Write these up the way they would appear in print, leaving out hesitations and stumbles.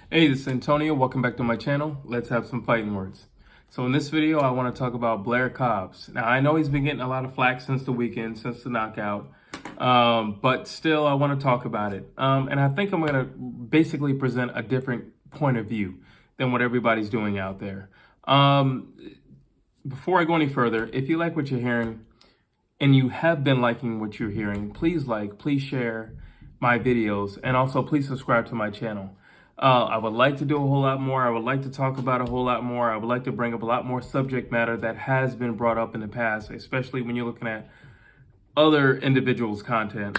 Hey, this is Antonio. Welcome back to my channel. Let's have some fighting words. So in this video, I want to talk about Blair Cobbs. Now, I know he's been getting a lot of flack since the weekend, since the knockout, but still, I want to talk about it. And I think I'm going to basically present a different point of view than what everybody's doing out there. Before I go any further, if you like what you're hearing and you have been liking what you're hearing, please like, please share my videos, and also please subscribe to my channel. I would like to do a whole lot more. I would like to talk about a whole lot more. I would like to bring up a lot more subject matter that has been brought up in the past, especially when you're looking at other individuals' content.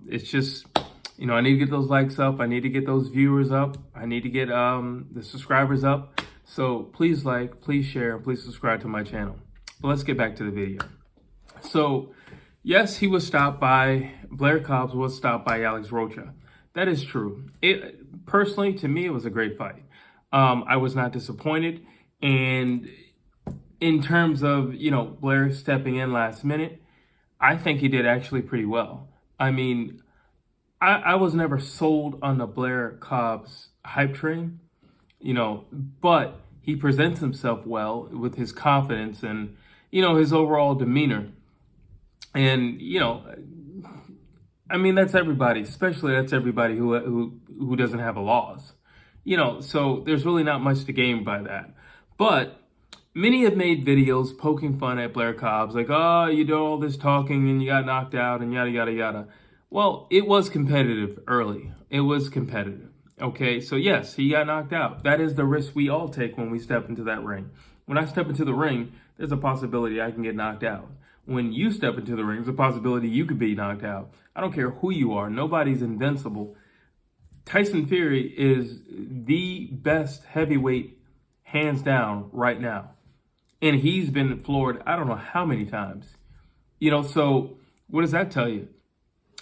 It's just, I need to get those likes up. I need to get those viewers up. I need to get the subscribers up. So please like, please share, and please subscribe to my channel. But let's get back to the video. So yes, Blair Cobbs was stopped by Alexis Rocha. That is true. Personally, to me, it was a great fight. I was not disappointed. And in terms of, Blair stepping in last minute, I think he did actually pretty well. I mean, I was never sold on the Blair Cobbs hype train, but he presents himself well with his confidence and, his overall demeanor. And, that's everybody, especially that's everybody who doesn't have a loss. So there's really not much to gain by that. But many have made videos poking fun at Blair Cobbs, like, oh, you do all this talking and you got knocked out and yada, yada, yada. Well, it was competitive early. It was competitive. Okay, so yes, he got knocked out. That is the risk we all take when we step into that ring. When I step into the ring, there's a possibility I can get knocked out. When you step into the ring, there's a possibility you could be knocked out. I don't care who you are. Nobody's invincible. Tyson Fury is the best heavyweight, hands down, right now. And he's been floored, I don't know how many times. So what does that tell you?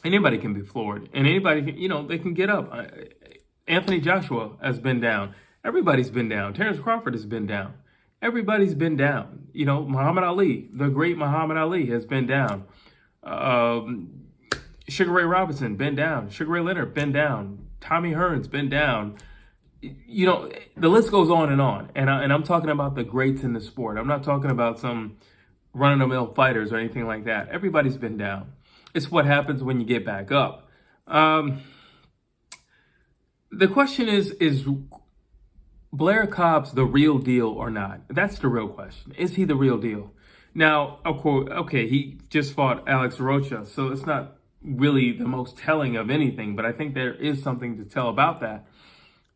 Anybody can be floored. And anybody can, they can get up. Anthony Joshua has been down. Everybody's been down. Terrence Crawford has been down. Everybody's been down. Muhammad Ali, the great Muhammad Ali, has been down. Sugar Ray Robinson, been down. Sugar Ray Leonard, been down. Tommy Hearns, been down. The list goes on. And I'm talking about the greats in the sport. I'm not talking about some run-of-the-mill fighters or anything like that. Everybody's been down. It's what happens when you get back up. The question is Blair Cobbs the real deal or not? That's the real question. Is he the real deal? Now, of course, okay, he just fought Alexis Rocha, so it's not really the most telling of anything, but I think there is something to tell about that.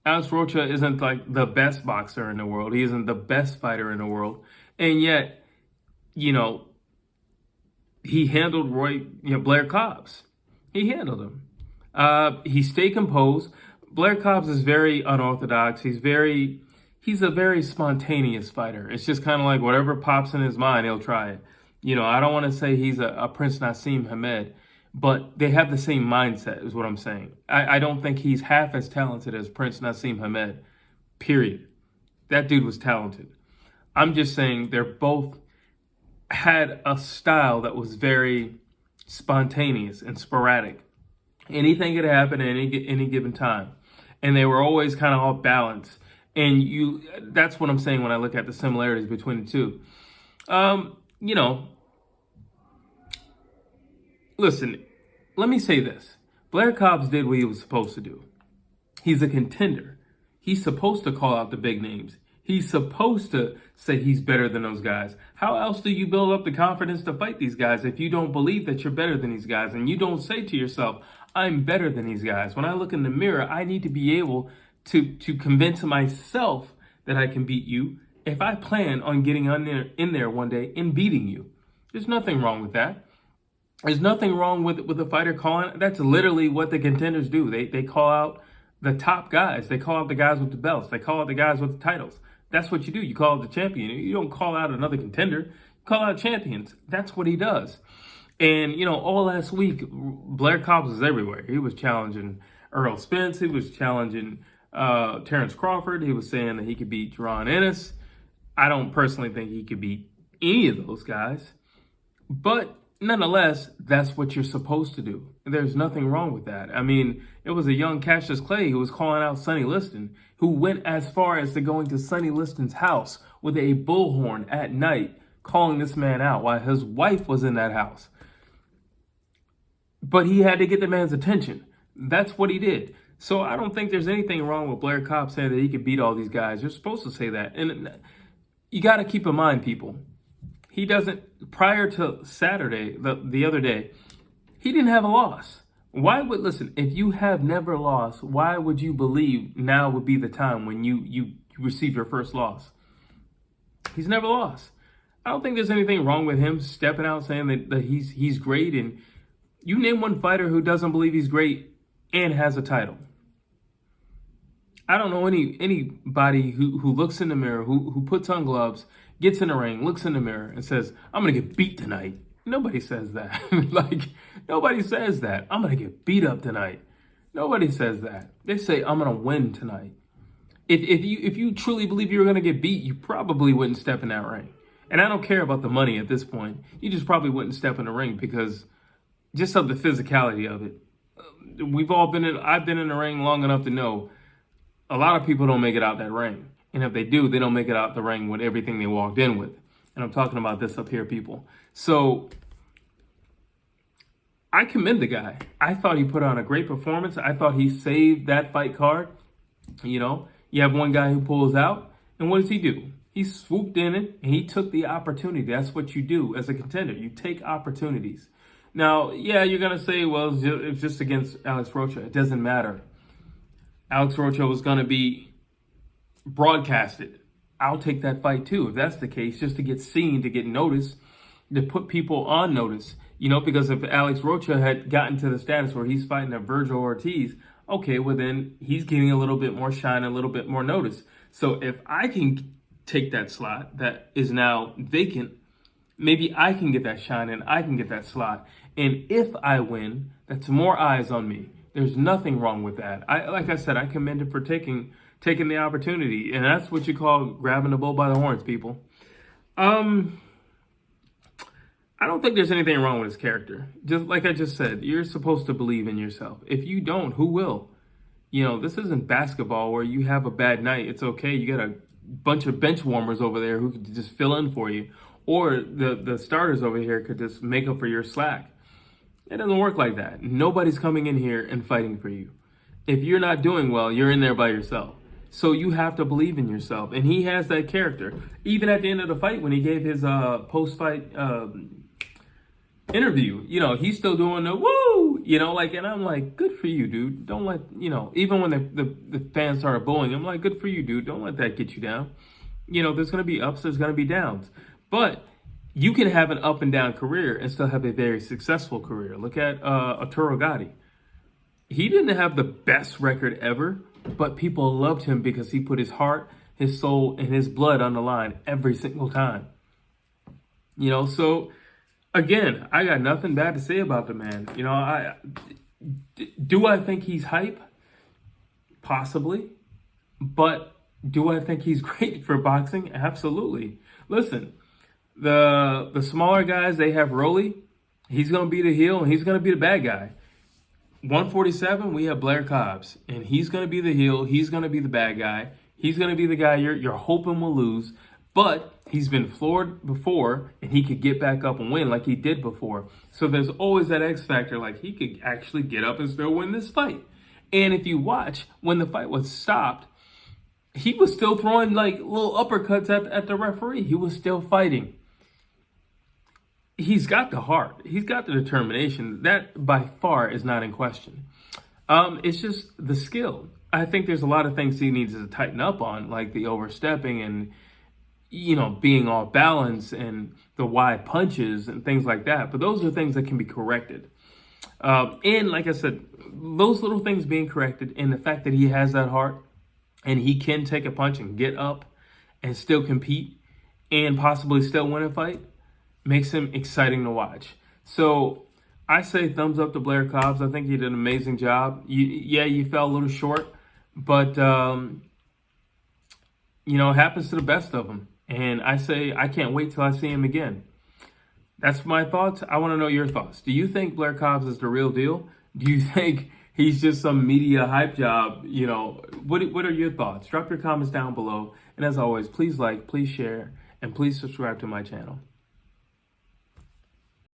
Alexis Rocha isn't like the best boxer in the world. He isn't the best fighter in the world. And yet, he handled Blair Cobbs. He handled him. He stayed composed. Blair Cobbs is very unorthodox. He's a very spontaneous fighter. It's just kind of like whatever pops in his mind, he'll try it. I don't want to say he's a Prince Nassim Hamed, but they have the same mindset is what I'm saying. I don't think he's half as talented as Prince Nassim Hamed, period. That dude was talented. I'm just saying they're both had a style that was very spontaneous and sporadic. Anything could happen at any given time. And they were always kind of off balance. And that's what I'm saying when I look at the similarities between the two. Listen, let me say this. Blair Cobbs did what he was supposed to do. He's a contender. He's supposed to call out the big names. He's supposed to say he's better than those guys. How else do you build up the confidence to fight these guys if you don't believe that you're better than these guys and you don't say to yourself, I'm better than these guys? When I look in the mirror, I need to be able to convince myself that I can beat you if I plan on getting in there one day and beating you. There's nothing wrong with that. There's nothing wrong with a fighter calling. That's literally what the contenders do. They call out the top guys. They call out the guys with the belts. They call out the guys with the titles. That's what you do. You call out the champion. You don't call out another contender. You call out champions. That's what he does. And, all last week, Blair Cobbs was everywhere. He was challenging Earl Spence. He was challenging Terrence Crawford. He was saying that he could beat Jaron Ennis. I don't personally think he could beat any of those guys. But nonetheless, that's what you're supposed to do. There's nothing wrong with that. I mean, it was a young Cassius Clay who was calling out Sonny Liston, who went as far as to going to Sonny Liston's house with a bullhorn at night, calling this man out while his wife was in that house. But he had to get the man's attention. That's what he did. So I don't think there's anything wrong with Blair Cobbs saying that he could beat all these guys. You're supposed to say that. And you got to keep in mind, people, he doesn't, prior to Saturday, the other day, he didn't have a loss. Listen, if you have never lost, why would you believe now would be the time when you receive your first loss? He's never lost. I don't think there's anything wrong with him stepping out saying that he's great. And you name one fighter who doesn't believe he's great and has a title. I don't know anybody who looks in the mirror, who puts on gloves, gets in the ring, looks in the mirror, and says, I'm going to get beat tonight. Nobody says that. Nobody says that. I'm going to get beat up tonight. Nobody says that. They say, I'm going to win tonight. If you truly believe you were going to get beat, you probably wouldn't step in that ring. And I don't care about the money at this point. You just probably wouldn't step in the ring because just of the physicality of it. I've been in the ring long enough to know a lot of people don't make it out that ring. And if they do, they don't make it out the ring with everything they walked in with. And I'm talking about this up here, people. So I commend the guy. I thought he put on a great performance. I thought he saved that fight card. You know, you have one guy who pulls out. And what does he do? He swooped in it and he took the opportunity. That's what you do as a contender. You take opportunities. Now, yeah, you're going to say, well, it's just against Alex Rocha. It doesn't matter. Alex Rocha was going to be broadcasted. I'll take that fight too, if that's the case, just to get seen, to get noticed, to put people on notice. You know, because if Alex Rocha had gotten to the status where he's fighting a Virgil Ortiz, okay, well then he's getting a little bit more shine, a little bit more notice. So if I can take that slot that is now vacant, maybe I can get that shine and I can get that slot. And if I win, that's more eyes on me. There's nothing wrong with that. Like I said, I commend him for taking the opportunity. And that's what you call grabbing the bull by the horns, people. I don't think there's anything wrong with his character. Just like I just said, you're supposed to believe in yourself. If you don't, who will? You know, this isn't basketball where you have a bad night. It's okay. You got a bunch of bench warmers over there who could just fill in for you. Or the starters over here could just make up for your slack. It doesn't work like that. Nobody's coming in here and fighting for you. If you're not doing well, you're in there by yourself. So you have to believe in yourself. And he has that character. Even at the end of the fight, when he gave his post-fight interview, you know, he's still doing the woo, you know, like, and I'm like, good for you, dude. Don't let, you know, even when the fans started booing, I'm like, good for you, dude. Don't let that get you down. You know, there's going to be ups, there's going to be downs. But you can have an up and down career and still have a very successful career. Look at Arturo Gatti. He didn't have the best record ever, but people loved him because he put his heart, his soul, and his blood on the line every single time. You know, so again, I got nothing bad to say about the man. You know, do I think he's hype? Possibly. But do I think he's great for boxing? Absolutely. Listen, the smaller guys, they have Rolly. He's going to be the heel, and he's going to be the bad guy. 147, we have Blair Cobbs, and he's going to be the heel. He's going to be the bad guy. He's going to be the guy you're hoping will lose, but he's been floored before, and he could get back up and win like he did before. So there's always that X factor, like he could actually get up and still win this fight. And if you watch, when the fight was stopped, he was still throwing like little uppercuts at the referee. He was still fighting. He's got the heart. He's got the determination. That by far is not in question. It's just the skill. I think there's a lot of things he needs to tighten up on, like the overstepping and, you know, being off balance and the wide punches and things like that. But those are things that can be corrected. And like I said, those little things being corrected and the fact that he has that heart and he can take a punch and get up and still compete and possibly still win a fight makes him exciting to watch. So I say thumbs up to Blair Cobbs. I think he did an amazing job. You fell a little short, but, you know, it happens to the best of them. And I say I can't wait till I see him again. That's my thoughts. I want to know your thoughts. Do you think Blair Cobbs is the real deal? Do you think he's just some media hype job? You know, what are your thoughts? Drop your comments down below. And as always, please like, please share, and please subscribe to my channel.